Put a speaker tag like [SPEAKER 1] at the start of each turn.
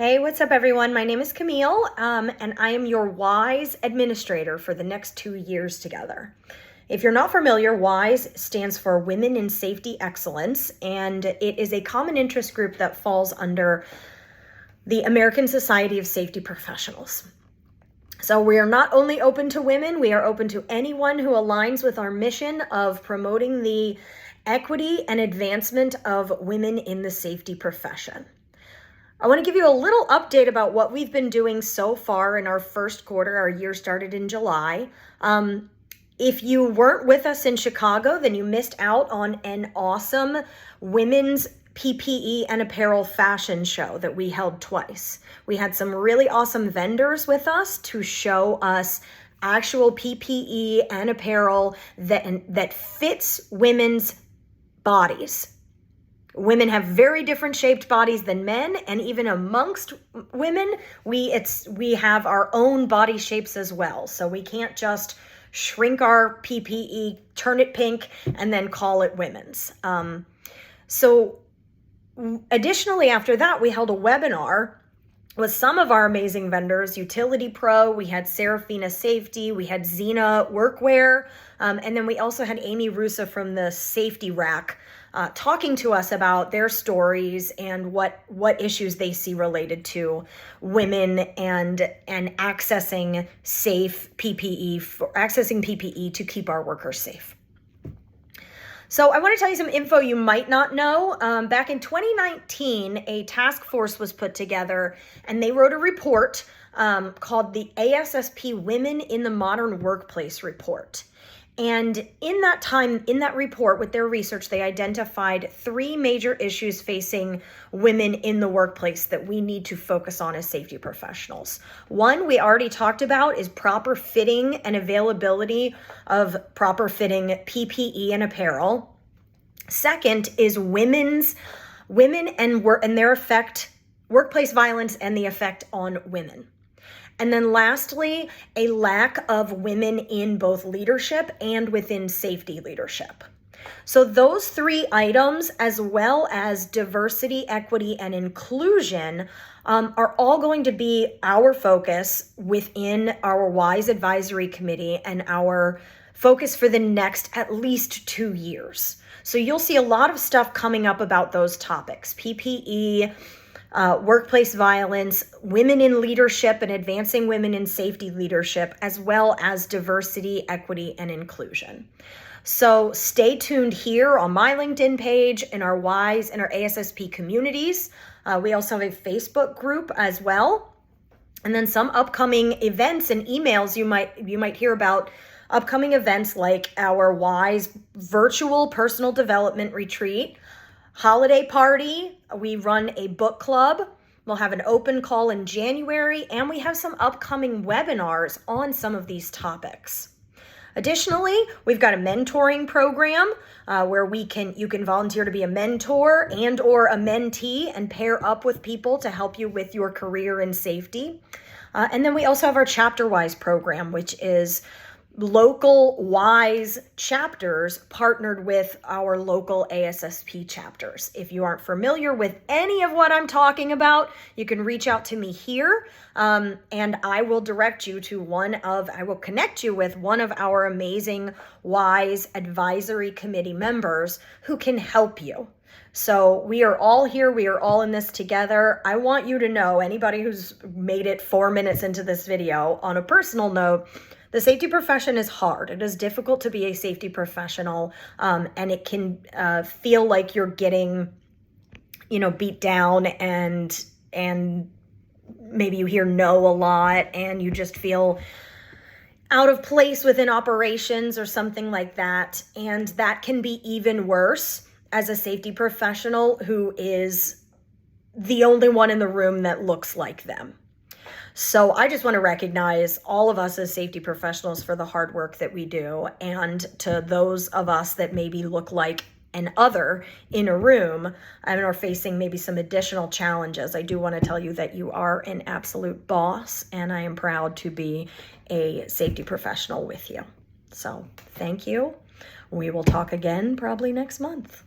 [SPEAKER 1] Hey, what's up, everyone? My name is Camille, and I am your WISE administrator for the next 2 years together. If you're not familiar, WISE stands for Women in Safety Excellence, and it is a common interest group that falls under the American Society of Safety Professionals. So we are not only open to women, we are open to anyone who aligns with our mission of promoting the equity and advancement of women in the safety profession. I want to give you a little update about what we've been doing so far in our first quarter. Our year started in July. If you weren't with us in Chicago, then you missed out on an awesome women's PPE and apparel fashion show that we held twice. We had some really awesome vendors with us to show us actual PPE and apparel that fits women's bodies. Women have very different shaped bodies than men, and even amongst women, we have our own body shapes as well. So we can't just shrink our PPE, turn it pink, and then call it women's. So additionally, after that, we held a webinar with some of our amazing vendors, Utility Pro, we had Serafina Safety, we had Xena Workwear, and then we also had Amy Russa from the Safety Rack talking to us about their stories and what issues they see related to women and accessing PPE to keep our workers safe. So I want to tell you some info you might not know. Back in 2019, a task force was put together and they wrote a report called the ASSP Women in the Modern Workplace Report. And in that report, with their research, they identified 3 major issues facing women in the workplace that we need to focus on as safety professionals. One we already talked about is proper fitting and availability of proper fitting PPE and apparel. Second is women and their effect, workplace violence and the effect on women. And then lastly, a lack of women in both leadership and within safety leadership. So those 3 items, as well as diversity, equity, and inclusion, are all going to be our focus within our WISE Advisory Committee and our focus for the next at least 2 years. So you'll see a lot of stuff coming up about those topics: PPE, workplace violence, women in leadership and advancing women in safety leadership, as well as diversity, equity, and inclusion. So stay tuned here on my LinkedIn page, in our WISE and our ASSP communities. We also have a Facebook group as well. And then some upcoming events and emails you might hear about. Upcoming events like our WISE virtual personal development retreat, holiday party. We run a book club. We'll have an open call in January, and we have some upcoming webinars on some of these topics. Additionally, we've got a mentoring program where you can volunteer to be a mentor and or a mentee and pair up with people to help you with your career in safety. And then we also have our Chapter WISE program, which is local WISE chapters partnered with our local ASSP chapters. If you aren't familiar with any of what I'm talking about, you can reach out to me here, and I will connect you with one of our amazing WISE Advisory Committee members who can help you. So we are all here. We are all in this together. I want you to know, anybody who's made it 4 minutes into this video, on a personal note, the safety profession is hard. It is difficult to be a safety professional, and it can feel like you're getting, beat down, and maybe you hear no a lot, and you just feel out of place within operations or something like that. And that can be even worse as a safety professional who is the only one in the room that looks like them. So I just want to recognize all of us as safety professionals for the hard work that we do. And to those of us that maybe look like an other in a room and are facing maybe some additional challenges, I do want to tell you that you are an absolute boss, and I am proud to be a safety professional with you. So thank you. We will talk again probably next month.